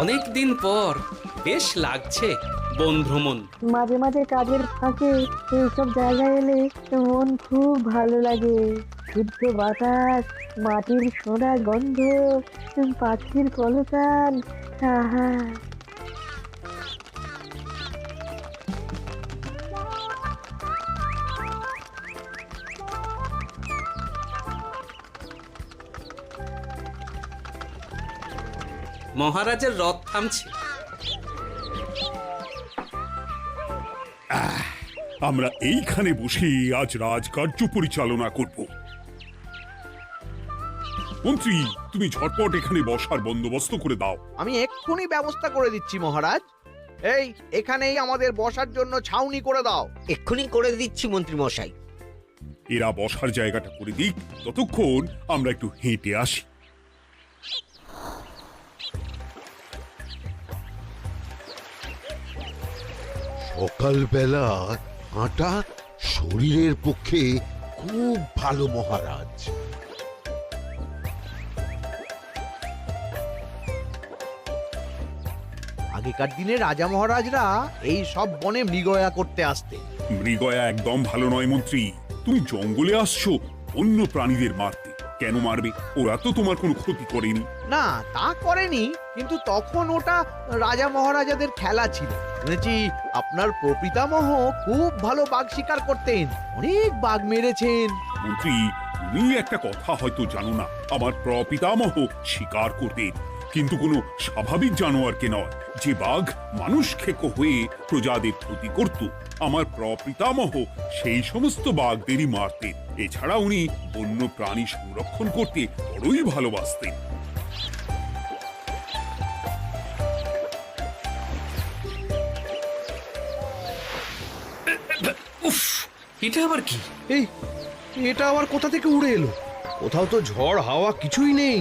অনেক দিন পর বেশ লাগছে বন ভ্রমণ। মাঝে মাঝে কাজের ফাঁকে এইসব জায়গায় এলে মন খুব ভালো লাগে। শুদ্ধ বাতাস, মাটির সোনা গন্ধ, পাখির কলতান, আহা। মহারাজের রথ থামছে। আমরা এইখানে বসে আজ রাজকার্য পরিচালনা করব। মন্ত্রী, তুমি ঝটপট এখানে বসার বন্দোবস্ত করে দাও। আমি এক্ষুনি ব্যবস্থা করে দিচ্ছি মহারাজ। এই এখানেই আমাদের বসার জন্য ছাউনি করে দাও। এক্ষুনি করে দিচ্ছি মন্ত্রী মশাই। এরা বসার জায়গাটা করে দিক, ততক্ষণ আমরা একটু হেঁটে আসি। সকালবেলা হাঁটা শরীরের পক্ষে খুব ভালো মহারাজ। আগেকার দিনে রাজা মহারাজরা এই সব বনে মৃগয়া করতে আসতেন। মৃগয়া একদম ভালো নয় মন্ত্রী। তুমি জঙ্গলে আসছো অন্য প্রাণীদের মারতে। কেন মারবে? ওরা তো তোমার কোনো ক্ষতি করেনি। না, তা করেনি, কিন্তু তখন ওটা রাজা মহারাজাদের খেলা ছিল। শুনেছি আপনার প্রপিতামহ খুব ভালো বাঘ শিকার করতেন, অনেক বাঘ মেরেছেন। মন্ত্রী, তুমি একটা কথা হয়তো জানো না। আমার প্রপিতামহ শিকার করতেন, কিন্তু কোনো স্বাভাবিক জানোয়ারকে নয়, যে বাঘ মানুষ খেকো হয়ে প্রজাদের ক্ষতি করত। আমার প্রপিতামহ সেই সমস্ত বাঘদেরই মারতেন। এছাড়া উনি বন্য প্রাণী সংরক্ষণ করতে বড়ই ভালোবাসতেন। উফ, এটা আবার কি? এই এটা আবার কোথা থেকে উড়ে এলো? কোথাও তো ঝড় হাওয়া কিছুই নেই।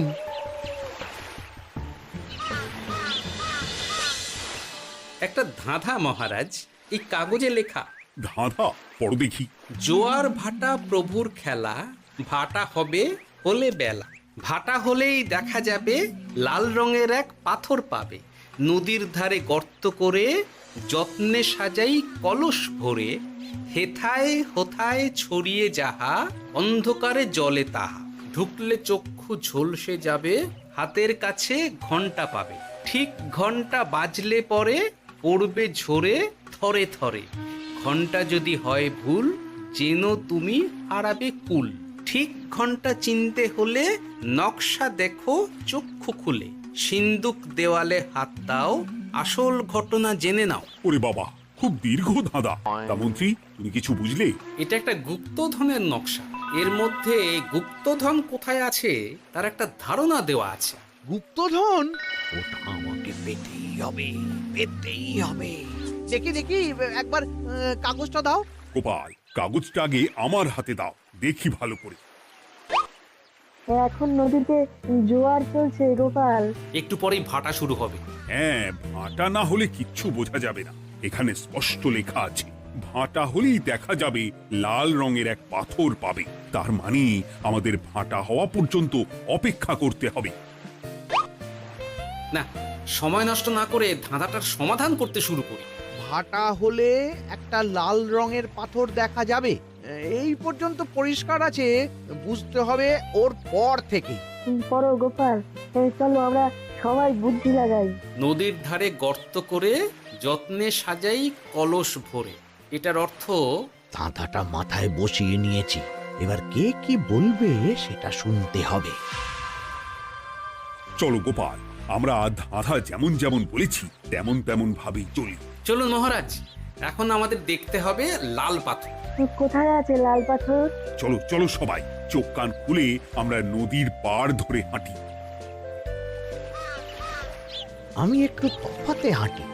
একটা ধাঁধা মহারাজ, এই কাগজে লেখা। ধাঁধা? পড়ো দেখি। জোয়ার ভাটা প্রভুর খেলা, ভাটা হবে হলে বেলা। ভাটা হলেই দেখা যাবে লাল রঙের এক পাথর পাবে। নদীর ধারে গর্ত করে যত্নে সাজাই কলস ভরে। হেথায় হোথায় ছড়িয়ে যাহা, অন্ধকারে জলে তাহা। ঢুকলে চক্ষু ঝলসে যাবে, হাতের কাছে ঘন্টা পাবে। ঠিক ঘন্টা বাজলে পরে পড়বে ঝরে থরে থরে। ঘন্টা যদি হয় ভুল, যেন তুমি হারাবে কুল। ঠিক ঘন্টা চিনতে হলে নকশা দেখো চক্ষু খুলে। সিন্দুক দেওয়ালে হাত দাও, আসল ঘটনা জেনে নাও। ওরে বাবা, খুব দীর্ঘ ধাঁধা। তা মন্ত্রী, তুমি কিছু বুঝলে? এটা একটা গুপ্তধনের নকশা। এর মধ্যে গুপ্তধন কোথায় আছে তার একটা ধারণা দেওয়া আছে। গুপ্তধন? ওটা আমাকে পেতেই হবে, পেতেই হবে। দেখি দেখি একবার কাগজটা দাও। গোপাল, কাগজটা আগে আমার হাতে দাও, দেখি ভালো করে। এখন নদীতে জোয়ার চলছে গোপাল। একটু পরেই ভাটা শুরু হবে। হ্যাঁ, ভাটা না হলে কিচ্ছু বোঝা যাবে না। এখানে স্পষ্ট লেখা আছে, ভাটা হলেই দেখা যাবে লাল রঙের এক পাথর পাবে। তার মানে আমাদের ভাটা হওয়া পর্যন্ত অপেক্ষা করতে হবে। না, সময় নষ্ট না করে ধাঁধাটার সমাধান করতে শুরু করি। ভাটা হলে একটা লাল রঙের পাথর দেখা যাবে, এই পর্যন্ত পরিষ্কার আছে। বুঝতে হবে ওর পর থেকে। পড়ো গোপাল, চলো আমরা সবাই বুদ্ধি লাগাই। নদীর ধারে গর্ত করে যত্নে সাজাই কলস ভরে। এটার অর্থ, ধাঁধাটা মাথায় বসিয়ে নিয়েছি, এবার কে কি বলবে সেটা শুনতে হবে। চলো গোপাল, আমরা ধাঁধা যেমন যেমন বলেছি তেমন তেমন ভাবেই চলি। চলুন মহারাজ, এখন আমাদের দেখতে হবে লাল পাথর। কোথায় আছে লাল পাথর? চলো চলো সবাই, চোখ কান খুলে আমরা নদীর পাড় ধরে হাঁটি। আমি একটু তফাতে হাঁটি।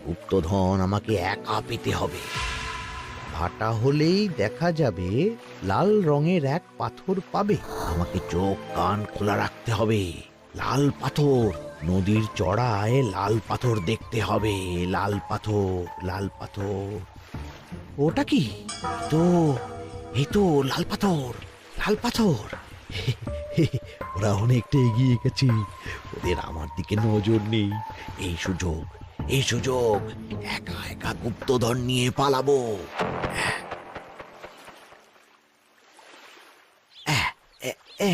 গুপ্তধন আমাকে একা পেতে হবে। ভাটা হলেই দেখা যাবে লাল রঙের এক পাথর পাবে। আমাকে চোখ কান খোলা রাখতে হবে। লাল পাথর, নদীর চড়ায় লাল পাথর দেখতে হবে। লাল পাথর, লাল পাথর। ওটা কি? এই তো লাল পাথর, লাল পাথর। ওরা অনেকটা এগিয়ে গেছে, ওদের আমার দিকে নজর নেই। এই সুযোগ, এই সুযোগ, একা একা গুপ্তধন নিয়ে পালাবো। আহ, এ, এ।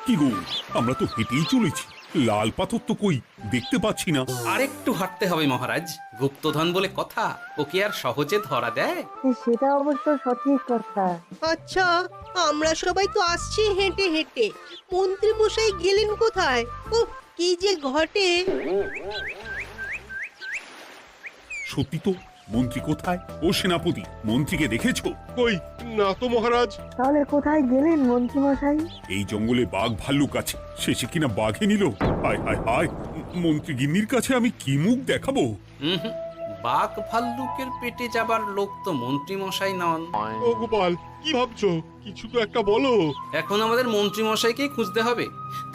কি গো, আমরা তো হেঁটেই চলেছি, লাল পাথর তো কই দেখতে পাচ্ছি না। আরেকটু হাঁটতে হবে মহারাজ, গুপ্তধন বলে কথা, ওকে আর সহজে ধরা দেয়? সেটা অবশ্য সঠিক কথা। আচ্ছা, আমরা সবাই তো আসছি হেঁটে হেঁটে, মন্ত্রী মশাই গেলেন কোথায়? ও কি যে ঘটে! সত্যি তো, মন্ত্রী কোথায়? ও সেনাপতি, মন্ত্রীকে দেখেছো? কই না তো মহারাজ। তাহলে কোথায় গেলেন মন্ত্রী মশাই? এই জঙ্গলে বাঘ ভাল্লুক আছে, শেষে কিনা বাঘে নিল। হায় হায় হায়, মন্ত্রী গিন্নির কাছে আমি কি মুখ দেখাবো? হুম, বাঘ ভাল্লুকের পেটে যাবার লোক তো মন্ত্রী মশাই নন। ও গোপাল, কি ভাবছো? কিছু তো একটা বলো। এখন আমাদের মন্ত্রী মশাইকেই খুঁজতে হবে।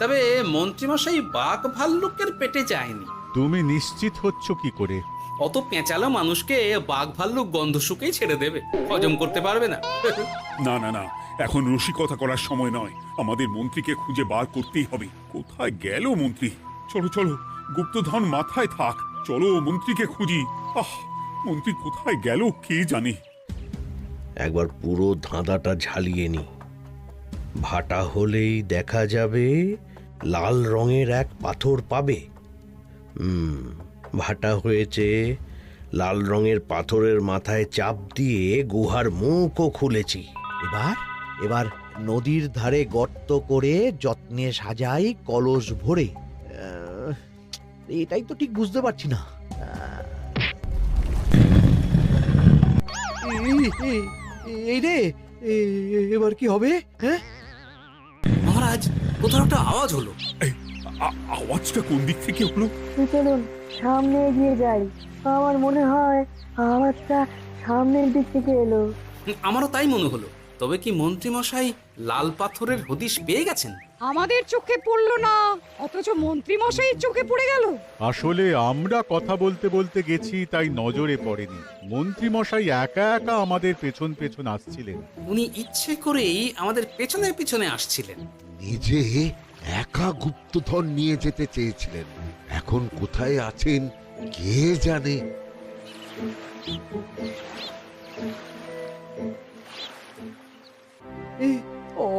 তবে মন্ত্রী মশাই বাঘ ভাল্লুকের পেটে যায়নি। তুমি নিশ্চিত হচ্ছ কি করে? অত পেঁচালো মানুষকে বাঘ ভাল্লুক গন্ধ শুকেই ছেড়ে দেবে, হজম করতে পারবে না। না না না, এখন রসিকতা করার সময় নয়, আমাদের মন্ত্রীকে খুঁজে বার করতেই হবে। কোথায় গেল মন্ত্রী? চলো চলো, গুপ্তধন মাথায় থাক, চলো মন্ত্রীকে খুঁজি। আহ, মন্ত্রী কোথায় গেল কে জানে। একবার পুরো ধাঁধাটা ঝালিয়ে নি। ভাটা হলেই দেখা যাবে লাল রঙের এক পাথর পাবে। ভাটা হয়েছে, লাল রঙের পাথরের মাথায় চাপ দিয়ে গুহার মুখও খুলেছি। এবার এবার নদীর ধারে গর্ত করে যত্নে সাজাই কলস ভরে। এটাই তো ঠিক বুঝতে পারছি না। এই রে, এবার কি হবে? হ্যাঁ, মহারাজ, কোথাও একটা আওয়াজ হলো। এই, আওয়াজটা কোন দিক থেকে হলো? চলুন সামনে এগিয়ে যাই। আমার মনে হয় আওয়াজটা সামনের দিক থেকে এলো। আমারও তাই মনে হলো। তবে কি মন্ত্রী মশাই লাল পাথরের হদিশ পেয়ে গেছেন? আমাদের চোখে পড়লো না, অথচ মন্ত্রী মশাইয়ের চোখে পড়ে গেল। আসলে আমরা কথা বলতে বলতে গেছি, তাই নজরে পড়েনি। মন্ত্রী মশাই একা একা আমাদের পেছন পেছন আসছিলেন। উনি ইচ্ছে করেই আমাদের পেছনে পেছনে আসছিলেন। নিজে একা গুপ্তধন নিয়ে যেতে চেয়েছিলেন, এখন কোথায় আছেন কে জানে।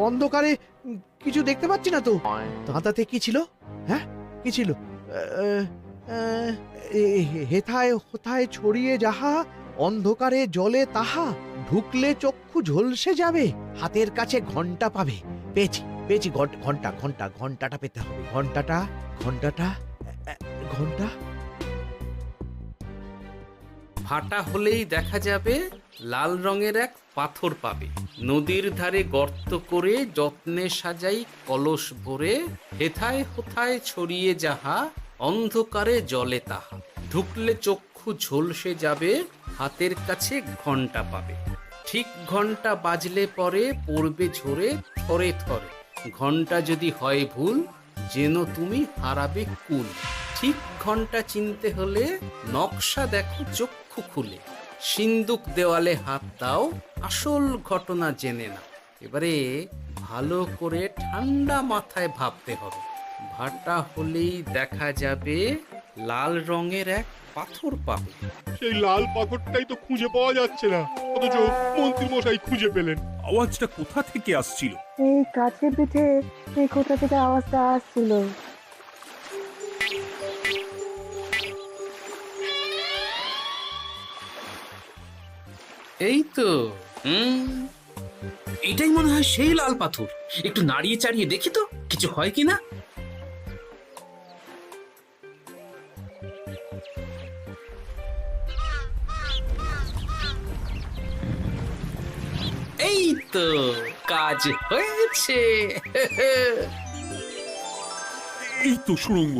অন্ধকারে কিছু দেখতে পাচ্ছি না তো। দাঁতাতে কি ছিল? হ্যাঁ, কি ছিল? হেথায় হোথায় ছড়িয়ে যাহা, অন্ধকারে জলে তাহা, ঢুকলে চক্ষু ঝলসে যাবে, হাতের কাছে ঘন্টা পাবে। পেয়েছি পেয়েছি, ঘন্টা ঘন্টা ঘন্টাটা পেতে হবে। ঘন্টাটা ঘন্টাটা ঘন্টা। ভাটা হলেই দেখা যাবে লাল রঙের এক পাথর পাবে, নদীর ধারে গর্ত করে যত্নে সাজাই কলস ভরে, হেথায় হোথায় ছড়িয়ে যাহা, অন্ধকারে জলে তাহা, ঢুকলে চক্ষু ঝলসে যাবে, হাতের কাছে ঘন্টা পাবে। ঠিক ঘন্টা বাজলে পরে পড়বে ঝরে থরে থরে, ঘন্টা যদি হয় ভুল যেন তুমি হারাবে কুল। ঠিক ঘন্টা চিনতে হলে নকশা দেখো চক্ষু খুলে, সিন্দুক দেওয়ালে হাত দাও, আসল ঘটনা জেনে নাও। এবারে ভালো করে ঠান্ডা মাথায় ভাবতে হবে। ভাটা হলেই দেখা যাবে লাল রঙের এক পাথর পাবে। সেই লাল পাথরটাই তো খুঁজে পাওয়া যাচ্ছে না, অথচ মন্ত্রী মশাই খুঁজে পেলেন। আওয়াজটা কোথা থেকে আসছিল? এই কাছে পিঠে এই কোথা থেকে আওয়াজটা আসছিল। এই তো, এটাই মনে হয় সেই লাল পাথর। একটু নাড়িয়ে চাড়িয়ে দেখি তো কিছু হয় কিনা। এই তো, কাজ হয়েছে। এই তো সুড়ঙ্গ।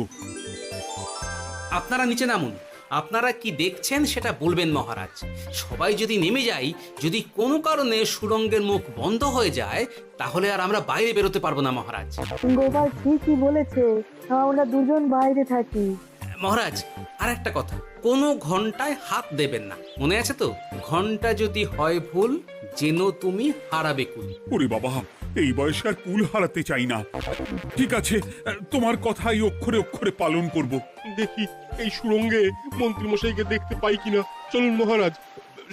আপনারা নিচে নামুন। আপনারা কি দেখছেন সেটা বলবেন মহারাজ। সবাই যদি নেমে যাই, যদি কোনো কারণে সুড়ঙ্গের মুখ বন্ধ হয়ে যায়, তাহলে আর আমরা বাইরে বেরোতে পারবো না মহারাজ। গোপাল ঠিকই বলেছে, আমরা দুজন বাইরে থাকি। মহারাজ আর একটা কথা, কোনো ঘন্টায় হাত দেবেন না, মনে আছে তো? ঘন্টা যদি হয় ভুল, যেন তুমি হারাবে কুল। ওরে বাবা, এই বয়সে আর কুল হারাতে চাই না। ঠিক আছে, তোমার কথাই অক্ষরে অক্ষরে পালন করব। দেখি এই সুরঙ্গে মন্ত্রীমশাইকে দেখতে পাই কিনা। চলুন মহারাজ,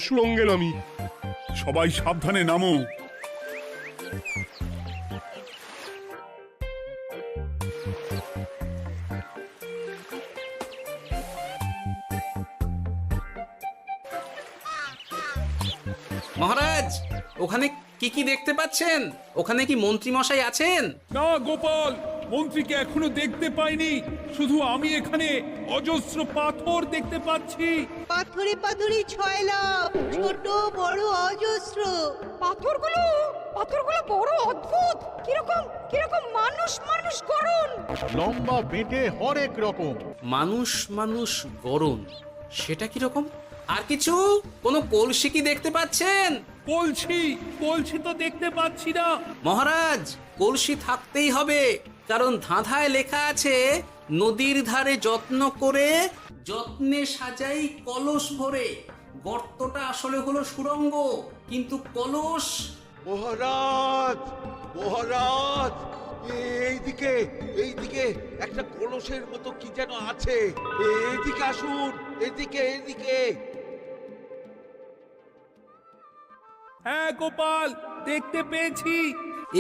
সুরঙ্গে নামি। সবাই সাবধানে নামো। মহারাজ, ওখানে কি কি দেখতে পাচ্ছেন? ওখানে কি মন্ত্রী মশাই আছেন? না গোপাল, মন্ত্রীকে এখনো দেখতে পাইনি। শুধু আমি এখানে অজস্র পাথর দেখতে পাচ্ছি। পাথরে পাথরে ছয়লাভ, ছোট বড় অজস্র। পাথরগুলো বড় অদ্ভুত, কিরকম কিরকম মানুষ মানুষ গড়ন। লম্বা বেঁটে হরেক রকম। মানুষ মানুষ গরম, সেটা কি রকম? আর কিছু? কোনো কলসি কি দেখতে পাচ্ছেন? কলসি তো দেখতে পাচ্ছি না। মহারাজ, কলসি থাকতেই হবে, কারণ ধাঁধায় লেখা আছে নদীর ধারে যত্ন করে যত্নে সাজাই কলস ভরে। গর্তটা আসলে হলো সুড়ঙ্গ, কিন্তু কলস। মহারাজ, মহারাজ, এইদিকে এইদিকে একটা কলসের মতো কি যেন আছে। এইদিকে আসুন, এদিকে এদিকে। হ্যাঁ গোপাল, দেখতে পেয়েছি।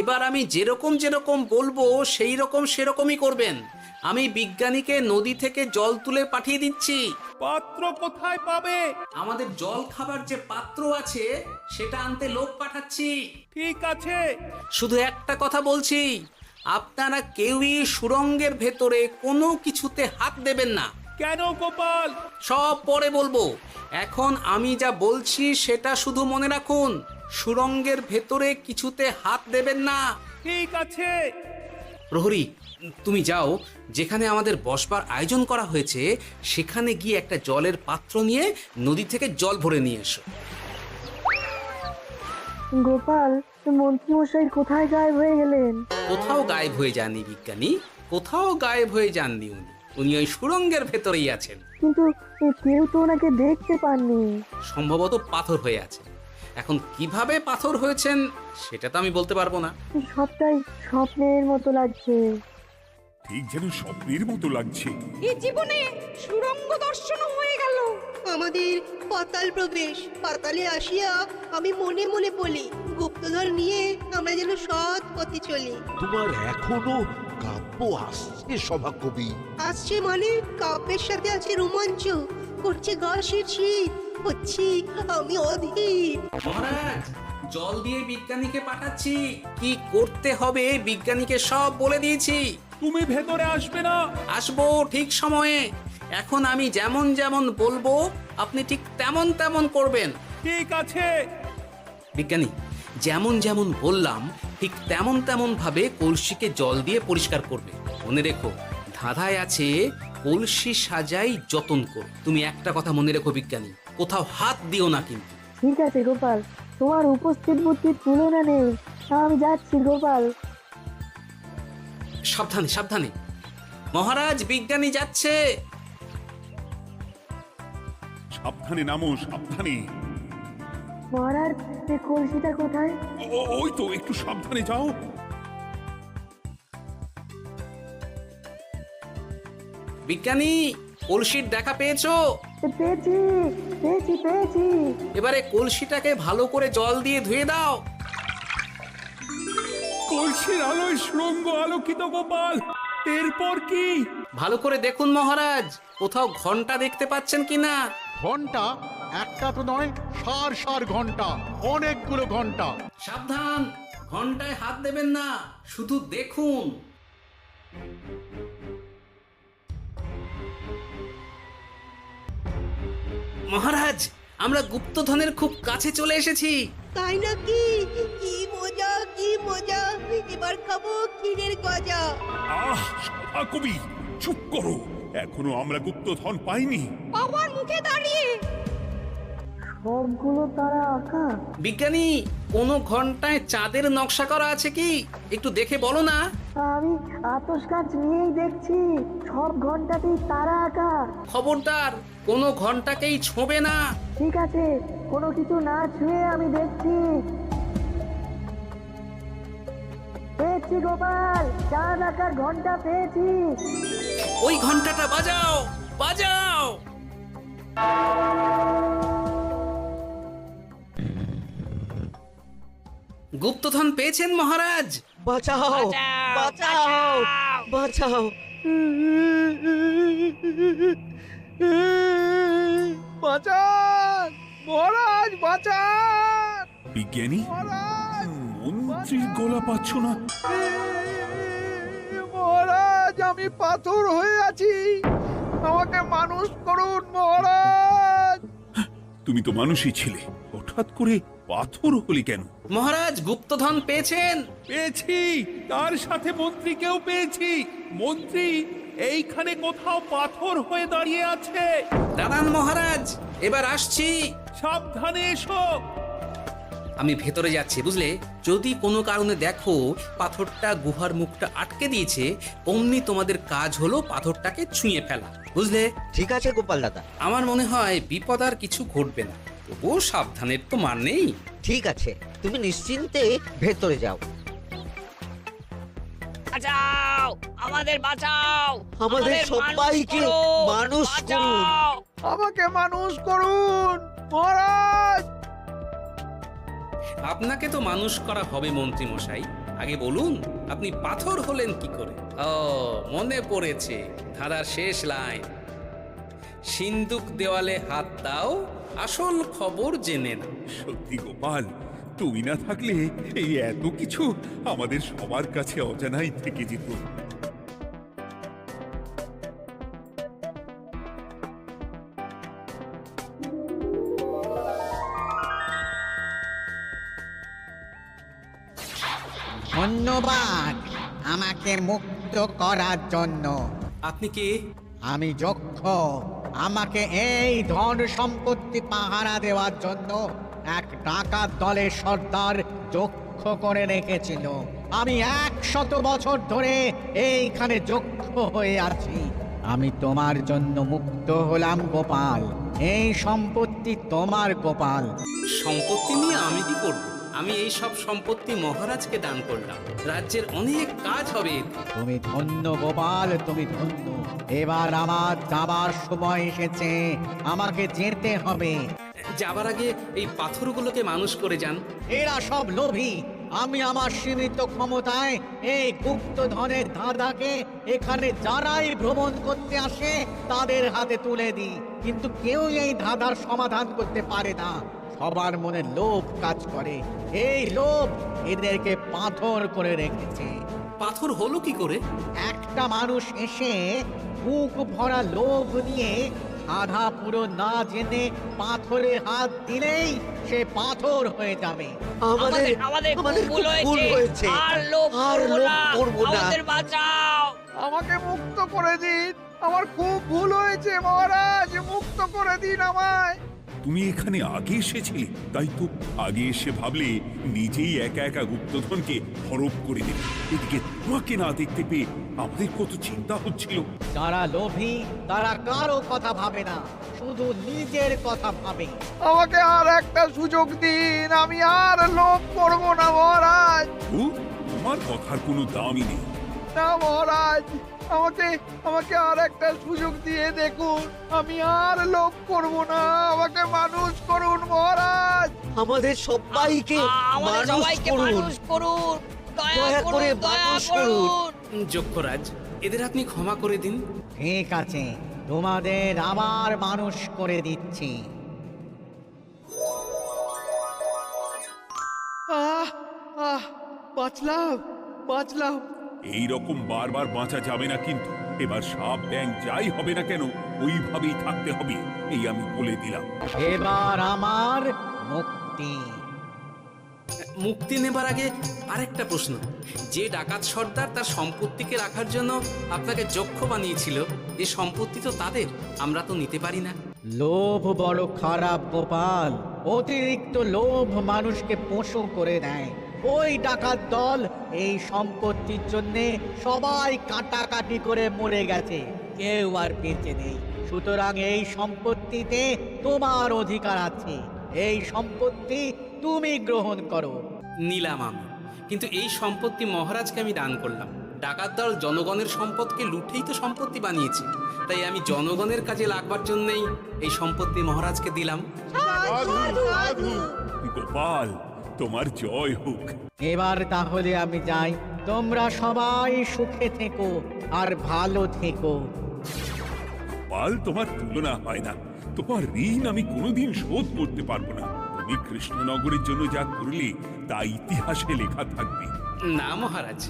এবার আমি যেরকম যেরকম বলবো সেই রকম সেরকমই করবেন। আমি বিজ্ঞানীকে নদী থেকে জল তুলে পাঠিয়ে দিচ্ছি। পাত্র কোথায় পাবে? আমাদের জল খাবার যে পাত্র আছে সেটা আনতে লোক পাঠাচ্ছি। ঠিক আছে। শুধু একটা কথা বলছি, আপনারা কেউই সুড়ঙ্গের ভেতরে কোনো কিছুতে হাত দেবেন না। কেন গোপাল? সব পরে বলবো, এখন আমি যা বলছি সেটা শুধু মনে রাখুন। সুড়ঙ্গের ভেতরে কিছুতে হাত দেবেন না। ঠিক আছে। প্রহরী, তুমি যাও, যেখানে আমাদের বসবার আয়োজন করা হয়েছে সেখানে গিয়ে একটা জলের পাত্র নিয়ে নদী থেকে জল ভরে নিয়ে এসো। গোপাল, মন্ত্রীমশাই কোথায় গায়েব হয়ে গেলেন? কোথাও গায়েব হয়ে যাননি বিজ্ঞানী, কোথাও গায়েব হয়ে যাননি উনি। উনি ওই সুড়ঙ্গের ভেতরেই আছেন। কিন্তু কেউ তো ওনাকে দেখতে পাননি। সম্ভবত পাথর হয়ে আছে। এখন কিভাবে পাথর হয়েছেন সেটা তো আমি বলতে পারবো না। সবটাই স্বপ্নের মতো লাগছে। ঠিক যেন স্বপ্নের মতো লাগছে। এই জীবনে সুরঙ্গ দর্শন হয়ে গেল। আমাদের পাতাল প্রবেশ। পাতালে আসিয়া আমি মনে মনে বলি, গুপ্তধন নিয়ে আমরা যেন সৎ পথে চলি। তোমার এখনো কাব্য আসছে সভাকবি? আসছে মানে কাব্যের সাথে আছে রোমাঞ্চ, করছে গা শীত, হচ্ছি আমি অধীর। মহারাজ, জল দিয়ে বিজ্ঞানীকে পাঠাচ্ছি। কি করতে হবে বিজ্ঞানীকে সব বলে দিয়েছি। তুমি ভেতরে আসবে না? আসবো ঠিক সময়ে। এখন আমি যেমন যেমন বলবো আপনি ঠিক তেমন তেমন করবেন। ঠিক আছে। বিজ্ঞানী, যেমন যেমন বললাম ঠিক তেমন তেমন ভাবে কলসিকে জল দিয়ে পরিষ্কার করবে। মনে রেখো, ধাঁধায় আছে কলসি সাজাই যতন কর। তুমি একটা কথা মনে রেখো বিজ্ঞানী, কোথাও হাত দিও না কিন্তু। ঠিক আছে গোপাল, তোমার উপস্থিত বুদ্ধির তুলনা নেই। আমি যাচ্ছি গোপাল। সাবধানে সাবধানে। মহারাজ, বিজ্ঞানী যাচ্ছে। সাবধানে নামো, সাবধানে। মহারাজ, এই কলসিটা কোথায়? ওই তো, একটু সাবধানে যাও। বিজ্ঞানী, কলসির দেখা পেয়েছো? পেয়েছি পেয়েছি পেয়েছি। এবারে কলসিটাকে ভালো করে জল দিয়ে ধুয়ে দাও। কলসির আলোয় সুড়ঙ্গ আলোকিত গোপাল। এরপর কি? ভালো করে দেখুন মহারাজ, কোথাও ঘন্টা দেখতে পাচ্ছেন কিনা। ঘন্টা একটা তো নয়, সার সার ঘন্টা, অনেকগুলো ঘন্টা। সাবধান, ঘন্টায় হাত দেবেন না, শুধু দেখুন। মহারাজ, আমরা গুপ্তধনের খুব কাছে চলে এসেছি। তাই নাকি? কি মজা কি মজা, এবার খাবো ক্ষীরের গজা। আহ, সভাকবি চুপ করো। এখনো আমরা গুপ্তধন পাইনি। বাবার মুখে দাঁড়িয়ে সবগুলো তারা আঁকা। বিজ্ঞানী, কোন ঘন্টায় চাঁদের নকশা করা আছে কি? একটু দেখে বলো না। আমি আতস কাজ নিয়েই দেখছি, সব ঘন্টাতেই তারা আঁকা। খবরদার, কোনো ঘন্টাকেই ছোঁবে না। ঠিক আছে, কোনো কিছু না ছুঁয়ে আমি দেখছি। পেয়েছি গোপাল, চাঁদ আঁকার ঘন্টা পেয়েছি। ওই ঘন্টাটা বাজাও, বাজাও। গুপ্তধন পেয়েছেন মহারাজ? বাঁচাও, বাঁচাও, বাঁচাও। বাঁচান মহারাজ, বাঁচান বিজ্ঞানী, মহারাজ, মন্ত্রীর গলা পাচ্ছ না? মহারাজ, আমি পাথর হয়ে আছি, আমাকে মানুষ করুন মহারাজ। তুমি তো মানুষই ছিলে, হঠাৎ করে পাথর হলি কেন? মহারাজ, গুপ্তধন পেয়েছেন? পেয়েছি, তার সাথে মন্ত্রীকেও পেয়েছি। মন্ত্রী এইখানে কোথাও পাথর হয়ে দাঁড়িয়ে আছে। দাঁড়ান মহারাজ, এবার আসছি। সাবধানে এসো। আমি ভেতরে যাচ্ছি, বুঝলে? যদি কোনো কারণে দেখো পাথরটা গুহার মুখটা আটকে দিয়েছে, অমনি তোমাদের কাজ হলো পাথরটাকে ছুঁয়ে ফেলা, বুঝলে? ঠিক আছে গোপাল দাদা। আমার মনে হয় বিপদ আর কিছু ঘটবে না, তবুও সাবধানের তো মান নেই। ঠিক আছে, তুমি নিশ্চিন্তে ভেতরে যাও। বাঁচাও, আমাদের বাঁচাও, আমাদের সবাইকে মানুষ করুন। আমাকে মানুষ করুন মহারাজ। আপনাকে তো মানুষ করা হবে মন্ত্রী মশাই। আগে বলুন, আপনি পাথর হলেন কি করে? ও, মনে পড়েছে, ধাঁধার শেষ লাইন। সিন্দুক দেওয়ালে হাত দাও, আসল খবর জেনে না। সত্যি গোপাল, তুমি না থাকলে এই এত কিছু আমাদের সবার কাছে অজানাই থেকে যেত। ধন্যবাদ আমাকে মুক্ত করার জন্য। আপনি কে? আমি যক্ষ। আমাকে এই ধন সম্পত্তি পাহারা দেওয়ার জন্য এক ডাকাত দলের সর্দার যক্ষ করে রেখেছিল। আমি 100 বছর ধরে এইখানে যক্ষ হয়ে আছি। আমি তোমার জন্য মুক্ত হলাম গোপাল। এই সম্পত্তি তোমার গোপাল। সম্পত্তি নিয়ে আমি কি করব? আমি এই সব সম্পত্তি মহারাজকে দান করলাম, রাজ্যের অনেক কাজ হবে এতে। তুমি ধন্য গোপাল, তুমি ধন্য। এবার আমার যাবার সময় এসেছে, আমাকে যেতে হবে। যাবার আগে এই পাথরগুলোকে মানুষ করে যান। এরা সব লোভী। আমি আমার সীমিত ক্ষমতায় এই গুপ্ত ধনের ধাঁধাকে এখানে যারাই ভ্রমণ করতে আসে তাদের হাতে তুলে দিই, কিন্তু কেউ এই ধাঁধার সমাধান করতে পারে না। সবার মনে লোভ কাজ করে, এই লোভ এদেরকে পাথর করে রেখেছে। পাথর হলো কি করে? একটা মানুষ এসে বুক ভরা লোভ নিয়ে আধা পুরো না জেনে পাথরে হাত দিলেই সে পাথর হয়ে যাবে। আমাদের আমাদের আমাদের খুব ভুল ভুল হয়েছে। আর লোভ আর করবো লোভ না। করবো না। আমাদের বাঁচাও। আমাকে মুক্ত করে দিন, আমার খুব ভুল হয়েছে মহারাজ, মুক্ত করে দিন আমায়। তুমি এখানে আগে এসেছিলে, তাই তো আগে এসে ভাবলে নিজেই একা একা গুপ্তধনকে হরপ করে দেবে। এদিকে তোমাকে না দেখতে পেয়ে আমাদের কত চিন্তা হচ্ছিল। যারা লোভী তারা কারো কথা ভাবে না, শুধু নিজের কথা ভাবে। আমাকে আর একটা সুযোগ দিন, আমি আর লোভ করব না মহারাজ। ও, তোমার কথার কোনো দামই নেই। না মহারাজ, আমাকে আমাকে আর একটা সুযোগ দিয়ে দেখুন, আমি আর লোভ করব না। আমাকে মানুষ করুন মহারাজ। আমাদের সবাইকে আমাদের মানুষ সবাইকে করুন। মানুষ করুন। দয়া দয়া করে করুন, দয়া মানুষ করুন। করুন। যক্ষরাজ, এদের আপনি ক্ষমা করে দিন। ঠিক আছে, তোমাদের আবার মানুষ করে দিচ্ছি। আহ আহ, বাঁচলাম, বাঁচলাম। এই রকম বারবার বাঁচা যাবে না, কিন্তু এবার সাপ ব্যাং যাই হবে না কেন ওইভাবেই থাকতে হবে, এই আমি বলে দিলাম। এবার আমার মুক্তি। মুক্তি নেবার আগে আরেকটা প্রশ্ন। যে ডাকাত সর্দার তার সম্পত্তিকে রাখার জন্য আপনাকে যক্ষ বানিয়েছিল, এই সম্পত্তি তো তাদের, আমরা তো নিতে পারি না। লোভ বড় খারাপ গোপাল। অতিরিক্ত লোভ মানুষকে পশু করে দেয়। ওই ডাকাত দল এই সম্পত্তির জন্য সবাই কাটাকাটি করে মরে গেছে, কেউ আর বেঁচে নেই। সুতরাং এই সম্পত্তিতে তোমার অধিকার আছে, এই সম্পত্তি তুমি গ্রহণ করো। নিলাম আমি, কিন্তু এই সম্পত্তি মহারাজকে আমি দান করলাম। ডাকাত দল জনগণের সম্পদকে লুঠেই তো সম্পত্তি বানিয়েছে, তাই আমি জনগণের কাজে লাগবার জন্যই এই সম্পত্তি মহারাজকে দিলাম। গোপাল, তোমার জয় হোক। এবার তাহলে আমি যাই, তোমরা সবাই সুখে থেকো আর ভালো থেকো। গোপাল, তোমার তুলনা হয় না। তোমার ঋণ আমি কোনোদিন শোধ করতে পারবো না। তুমি কৃষ্ণনগরের জন্য যা করলে তা ইতিহাসে লেখা থাকবে। না মহারাজ,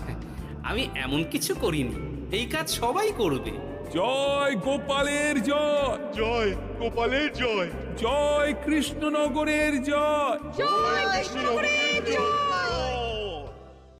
আমি এমন কিছু করিনি, এই কাজ সবাই করবে। জয় গোপালের জয়, জয় গোপালের জয়, জয় কৃষ্ণনগরের জয়। জয় কৃষ্ণনগরের জয়।